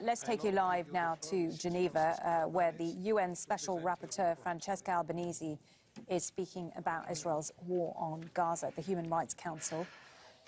Let's take you live now to Geneva, where the UN Special Rapporteur, Francesca Albanese, is speaking about Israel's war on Gaza at the Human Rights Council.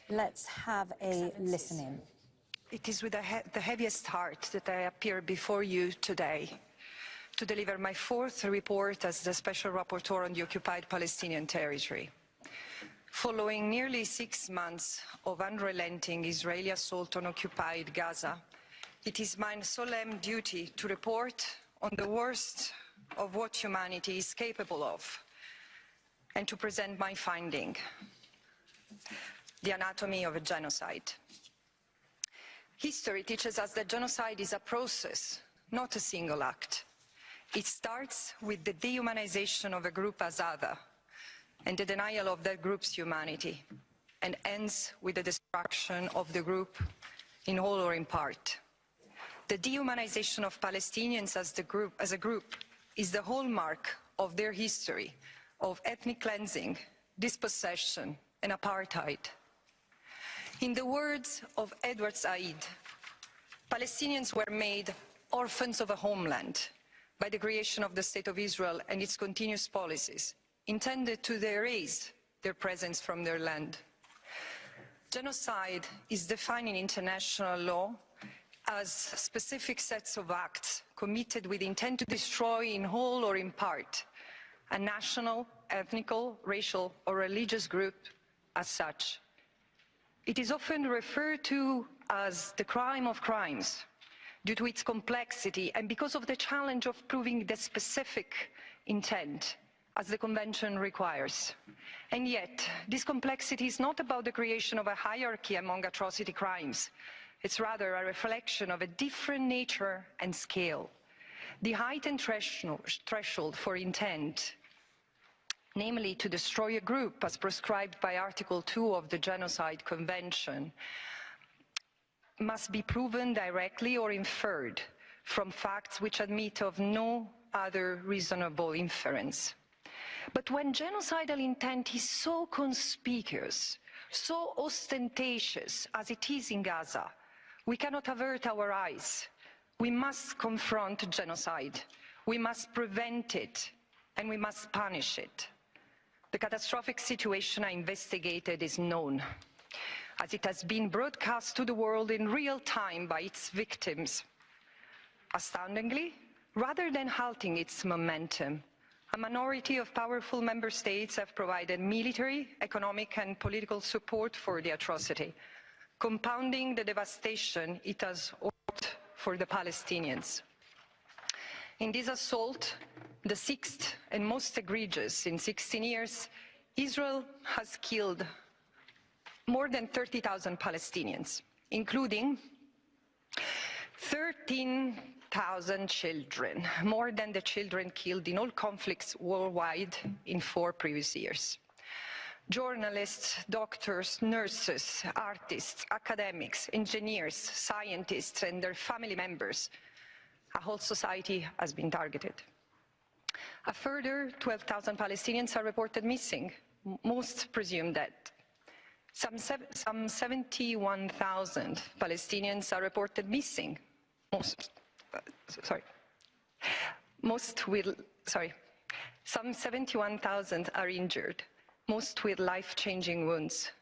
Let's have a listen in. It is with the heaviest heart that I appear before you today to deliver my fourth report as the Special Rapporteur on the occupied Palestinian territory. Following nearly 6 months of unrelenting Israeli assault on occupied Gaza, it is my solemn duty to report on the worst of what humanity is capable of and to present my finding, the anatomy of a genocide. History teaches us that genocide is a process, not a single act. It starts with the dehumanization of a group as other and the denial of that group's humanity, and ends with the destruction of the group in whole or in part. The dehumanization of Palestinians as a group is the hallmark of their history of ethnic cleansing, dispossession, and apartheid. In the words of Edward Said, Palestinians were made orphans of a homeland by the creation of the State of Israel and its continuous policies, intended to erase their presence from their land. Genocide is defined in international law as specific sets of acts committed with intent to destroy in whole or in part a national, ethnical, racial, or religious group as such. It is often referred to as the crime of crimes due to its complexity and because of the challenge of proving the specific intent as the Convention requires. And yet, this complexity is not about the creation of a hierarchy among atrocity crimes. It's rather a reflection of a different nature and scale. The heightened threshold for intent, namely to destroy a group as prescribed by Article 2 of the Genocide Convention, must be proven directly or inferred from facts which admit of no other reasonable inference. But when genocidal intent is so conspicuous, so ostentatious as it is in Gaza, we cannot avert our eyes. We must confront genocide. We must prevent it, and we must punish it. The catastrophic situation I investigated is known, as it has been broadcast to the world in real time by its victims. Astoundingly, rather than halting its momentum, a minority of powerful member states have provided military, economic and political support for the atrocity, compounding the devastation it has wrought for the Palestinians. In this assault, the sixth and most egregious in 16 years, Israel has killed more than 30,000 Palestinians, including 13,000 children, more than the children killed in all conflicts worldwide in 4 previous years. Journalists, doctors, nurses, artists, academics, engineers, scientists, and their family members, a whole society has been targeted. A further 12,000 Palestinians are reported missing, most presumed dead. Some 71,000 Palestinians are reported missing. Some 71,000 are injured, most with life-changing wounds,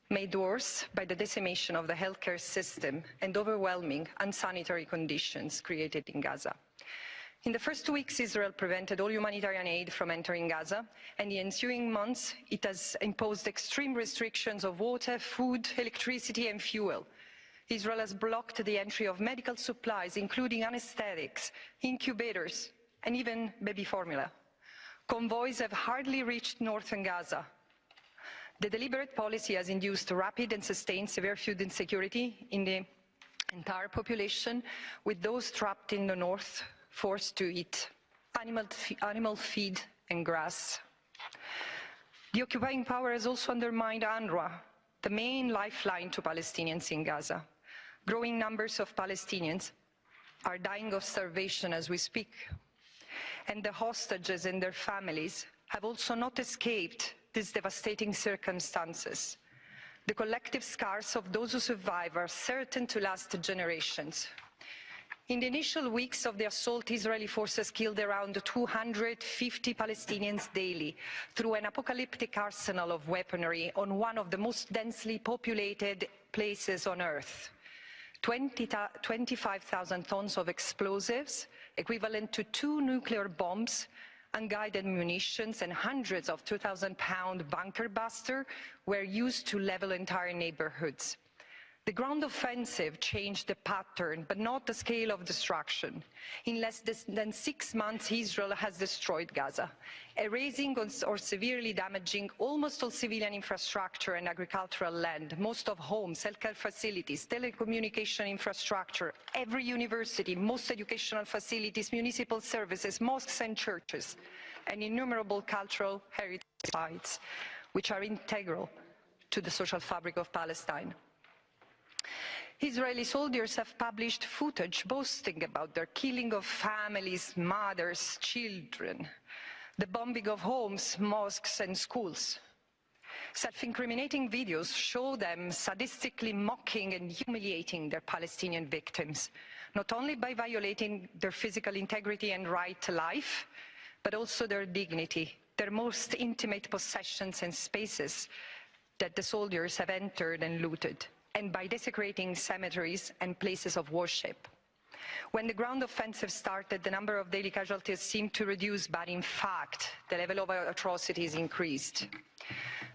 made worse by the decimation of the healthcare system and overwhelming unsanitary conditions created in Gaza. In the first 2 weeks, Israel prevented all humanitarian aid from entering Gaza, and in the ensuing months, it has imposed extreme restrictions of water, food, electricity, and fuel. Israel has blocked the entry of medical supplies, including anesthetics, incubators, and even baby formula. Convoys have hardly reached northern Gaza. The deliberate policy has induced rapid and sustained severe food insecurity in the entire population, with those trapped in the north forced to eat animal feed and grass. The occupying power has also undermined UNRWA, the main lifeline to Palestinians in Gaza. Growing numbers of Palestinians are dying of starvation as we speak, and the hostages and their families have also not escaped these devastating circumstances. The collective scars of those who survive are certain to last generations. In the initial weeks of the assault, Israeli forces killed around 250 Palestinians daily through an apocalyptic arsenal of weaponry on one of the most densely populated places on earth. 25,000 tons of explosives, equivalent to 2 nuclear bombs, unguided munitions, and hundreds of 2,000-pound bunker busters were used to level entire neighborhoods. The ground offensive changed the pattern, but not the scale of destruction. In less than 6 months, Israel has destroyed Gaza, erasing or severely damaging almost all civilian infrastructure and agricultural land, most of homes, healthcare facilities, telecommunication infrastructure, every university, most educational facilities, municipal services, mosques and churches, and innumerable cultural heritage sites, which are integral to the social fabric of Palestine. Israeli soldiers have published footage boasting about their killing of families, mothers, children, the bombing of homes, mosques and schools. Self-incriminating videos show them sadistically mocking and humiliating their Palestinian victims, not only by violating their physical integrity and right to life, but also their dignity, their most intimate possessions and spaces that the soldiers have entered and looted, and by desecrating cemeteries and places of worship. When the ground offensive started, the number of daily casualties seemed to reduce, but in fact, the level of atrocities increased.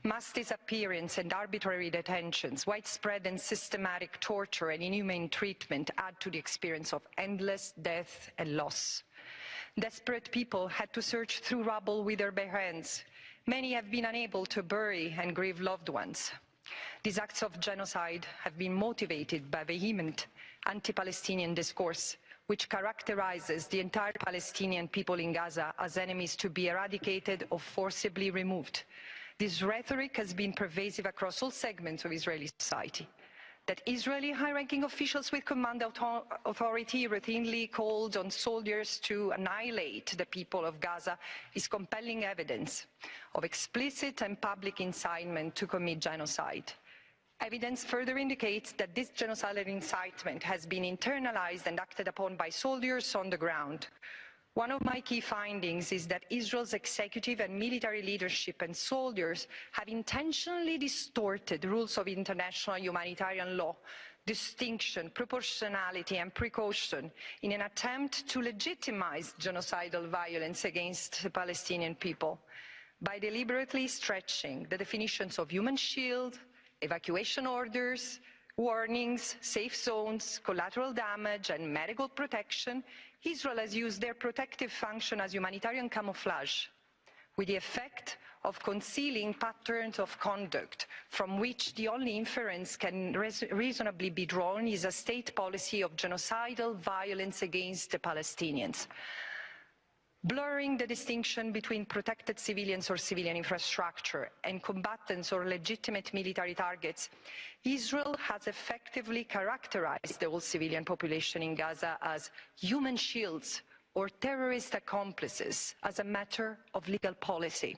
Mass disappearance and arbitrary detentions, widespread and systematic torture and inhumane treatment add to the experience of endless death and loss. Desperate people had to search through rubble with their bare hands. Many have been unable to bury and grieve loved ones. These acts of genocide have been motivated by vehement anti-Palestinian discourse, which characterizes the entire Palestinian people in Gaza as enemies to be eradicated or forcibly removed. This rhetoric has been pervasive across all segments of Israeli society. That Israeli high-ranking officials with command authority routinely called on soldiers to annihilate the people of Gaza is compelling evidence of explicit and public incitement to commit genocide. Evidence further indicates that this genocidal incitement has been internalized and acted upon by soldiers on the ground. One of my key findings is that Israel's executive and military leadership and soldiers have intentionally distorted rules of international humanitarian law, distinction, proportionality and precaution in an attempt to legitimize genocidal violence against the Palestinian people by deliberately stretching the definitions of human shield, evacuation orders, warnings, safe zones, collateral damage and medical protection. Israel has used their protective function as humanitarian camouflage, with the effect of concealing patterns of conduct from which the only inference can reasonably be drawn is a state policy of genocidal violence against the Palestinians. Blurring the distinction between protected civilians or civilian infrastructure and combatants or legitimate military targets, Israel has effectively characterized the whole civilian population in Gaza as human shields or terrorist accomplices as a matter of legal policy.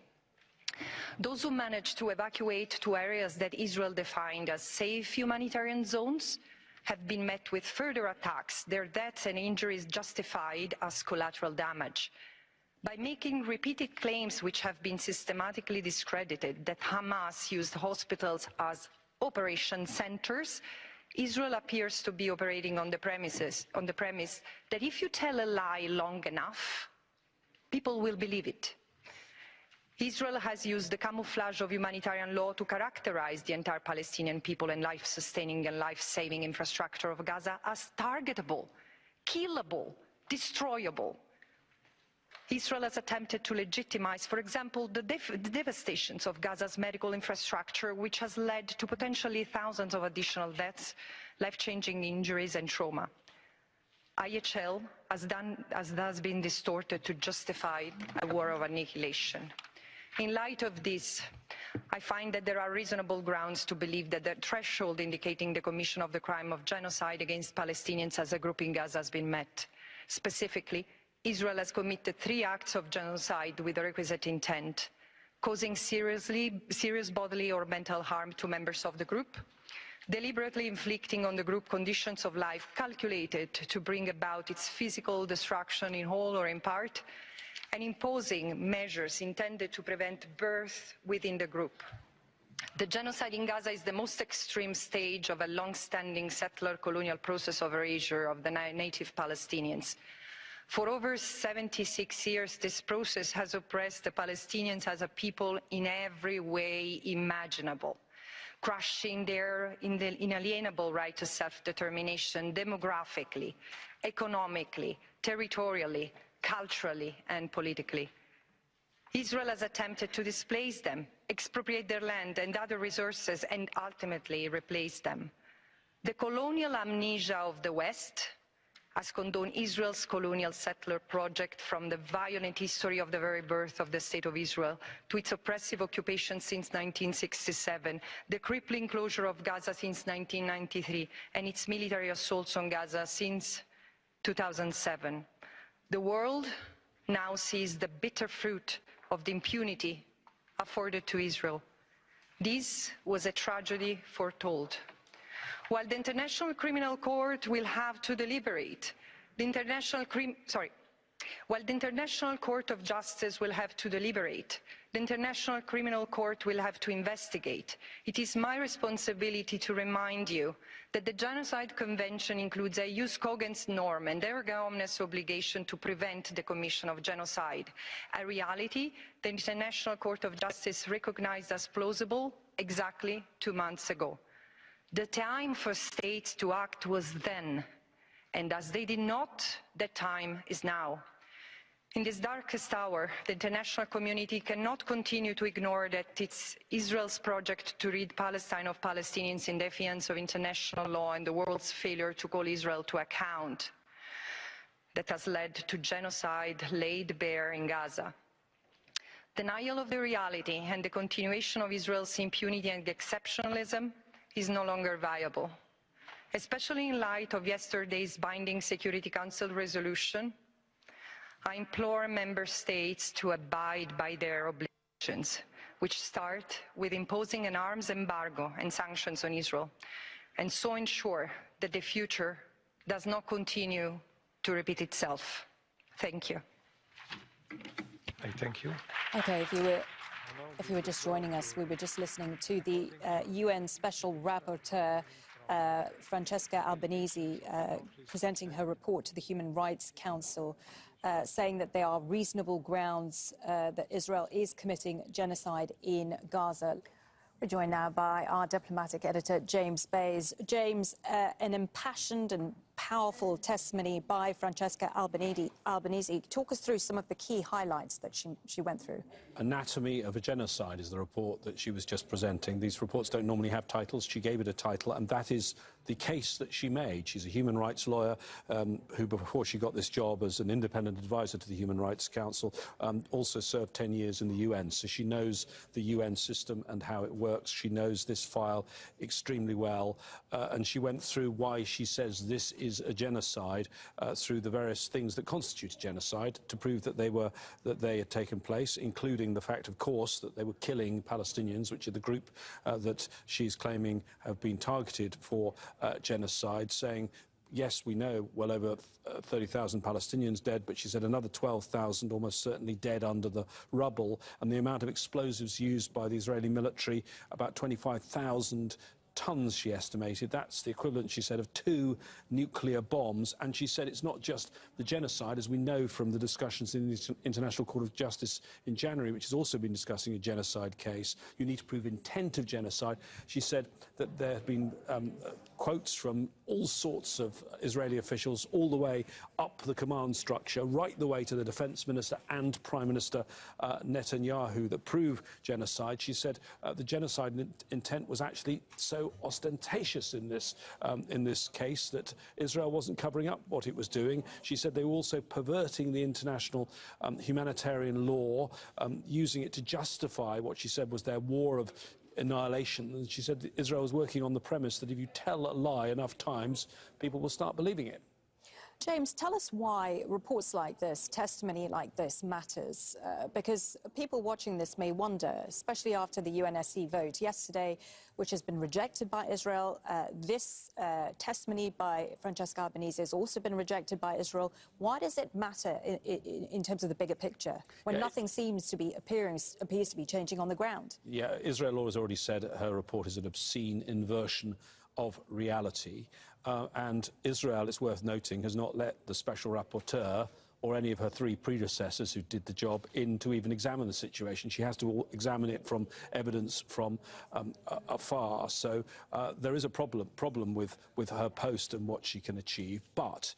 Those who managed to evacuate to areas that Israel defined as safe humanitarian zones have been met with further attacks, their deaths and injuries justified as collateral damage. By making repeated claims which have been systematically discredited that Hamas used hospitals as operation centers, Israel appears to be operating on the premise that if you tell a lie long enough, people will believe it. Israel has used the camouflage of humanitarian law to characterize the entire Palestinian people and life-sustaining and life-saving infrastructure of Gaza as targetable, killable, destroyable. Israel has attempted to legitimize, for example, the devastations of Gaza's medical infrastructure, which has led to potentially thousands of additional deaths, life-changing injuries and trauma. IHL has thus been distorted to justify a war of annihilation. In light of this, I find that there are reasonable grounds to believe that the threshold indicating the commission of the crime of genocide against Palestinians as a group in Gaza has been met. Specifically, Israel has committed 3 acts of genocide with the requisite intent, causing serious bodily or mental harm to members of the group, deliberately inflicting on the group conditions of life calculated to bring about its physical destruction in whole or in part, and imposing measures intended to prevent birth within the group. The genocide in Gaza is the most extreme stage of a long-standing settler-colonial process of erasure of the native Palestinians. For over 76 years, this process has oppressed the Palestinians as a people in every way imaginable, crushing their inalienable right to self-determination demographically, economically, territorially, culturally, and politically. Israel has attempted to displace them, expropriate their land and other resources, and ultimately replace them. The colonial amnesia of the West has condoned Israel's colonial settler project from the violent history of the very birth of the State of Israel to its oppressive occupation since 1967, the crippling closure of Gaza since 1993, and its military assaults on Gaza since 2007. The world now sees the bitter fruit of the impunity afforded to Israel. This was a tragedy foretold. While the International Criminal Court will have to deliberate, while the International Court of Justice will have to deliberate, the International Criminal Court will have to investigate. It is my responsibility to remind you that the Genocide Convention includes a jus cogens norm and erga omnes obligation to prevent the commission of genocide, a reality the International Court of Justice recognized as plausible exactly 2 months ago. The time for states to act was then, and as they did not, the time is now. In this darkest hour, the international community cannot continue to ignore that it's Israel's project to rid Palestine of Palestinians in defiance of international law and the world's failure to call Israel to account that has led to genocide laid bare in Gaza. Denial of the reality and the continuation of Israel's impunity and exceptionalism is no longer viable, especially in light of yesterday's binding Security Council resolution. I implore member states to abide by their obligations, which start with imposing an arms embargo and sanctions on Israel, and so ensure that the future does not continue to repeat itself. Thank you. Thank you. Okay, if you were just joining us, we were just listening to the UN Special Rapporteur, Francesca Albanese, presenting her report to the Human Rights Council, saying that there are reasonable grounds that Israel is committing genocide in Gaza. We're joined now by our diplomatic editor, James Bays. James, an impassioned and powerful testimony by Francesca Albanese. Talk us through some of the key highlights that she went through. Anatomy of a Genocide is the report that she was just presenting. These reports don't normally have titles. She gave it a title, and that is the case that she made. She's a human rights lawyer who, before she got this job as an independent advisor to the Human Rights Council, also served 10 years in the UN. So she knows the UN system and how it works. She knows this file extremely well, and she went through why she says this is a genocide through the various things that constitute a genocide to prove that they had taken place, including the fact, of course, that they were killing Palestinians, which are the group that she's claiming have been targeted for genocide, saying, yes, we know well over 30,000 Palestinians dead, but she said another 12,000 almost certainly dead under the rubble, and the amount of explosives used by the Israeli military, about 25,000 tons, she estimated. That's the equivalent, she said, of 2 nuclear bombs. And she said it's not just the genocide, as we know from the discussions in the International Court of Justice in January, which has also been discussing a genocide case. You need to prove intent of genocide. She said that there have been quotes from all sorts of Israeli officials, all the way up the command structure, right the way to the defense minister and Prime Minister Netanyahu, that prove genocide. She said the genocide intent was actually so ostentatious in this case that Israel wasn't covering up what it was doing. She said they were also perverting the international humanitarian law, using it to justify what she said was their war of annihilation. And she said that Israel was working on the premise that if you tell a lie enough times, people will start believing it. James, tell us why reports like this, testimony like this matters, because people watching this may wonder, especially after the UNSC vote yesterday, which has been rejected by Israel. This testimony by Francesca Albanese has also been rejected by Israel. Why does it matter in terms of the bigger picture when nothing seems to be appears to be changing on the ground? Yeah, Israel has already said her report is an obscene inversion of reality. And Israel, it's worth noting, has not let the special rapporteur or any of her three predecessors who did the job in to even examine the situation. She has to examine it from evidence from afar. So there is a problem with her post and what she can achieve. But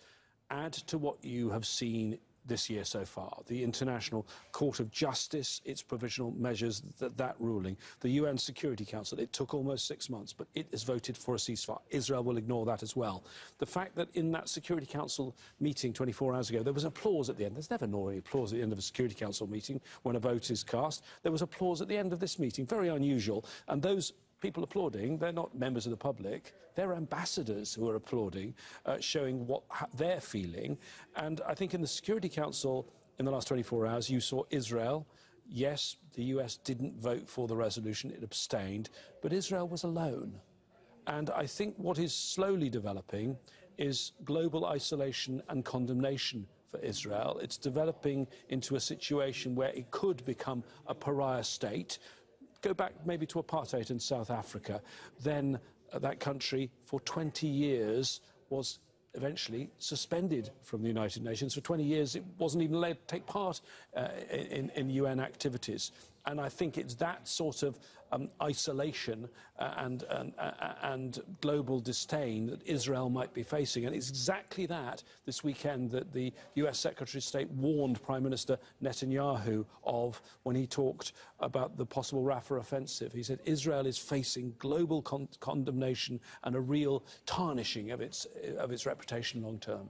add to what you have seen this year so far, the International Court of Justice, its provisional measures, that ruling, the UN Security Council, it took almost 6 months, but it has voted for a ceasefire. Israel will ignore that as well. The fact that in that Security Council meeting 24 hours ago, there was applause at the end. There's never normally applause at the end of a Security Council meeting when a vote is cast. There was applause at the end of this meeting, very unusual, and those people applauding, they're not members of the public, they're ambassadors who are applauding, showing what they're feeling. And I think in the Security Council in the last 24 hours, you saw Israel. Yes, the US didn't vote for the resolution, it abstained, but Israel was alone. And I think what is slowly developing is global isolation and condemnation for Israel. It's developing into a situation where it could become a pariah state. Go back maybe to apartheid in South Africa. Then that country for 20 years was eventually suspended from the United Nations. For 20 years it wasn't even allowed to take part in UN activities. And I think it's that sort of isolation and global disdain that Israel might be facing. And it's exactly that this weekend that the US Secretary of State warned Prime Minister Netanyahu of when he talked about the possible Rafah offensive. He said Israel is facing global condemnation and a real tarnishing of its reputation long term.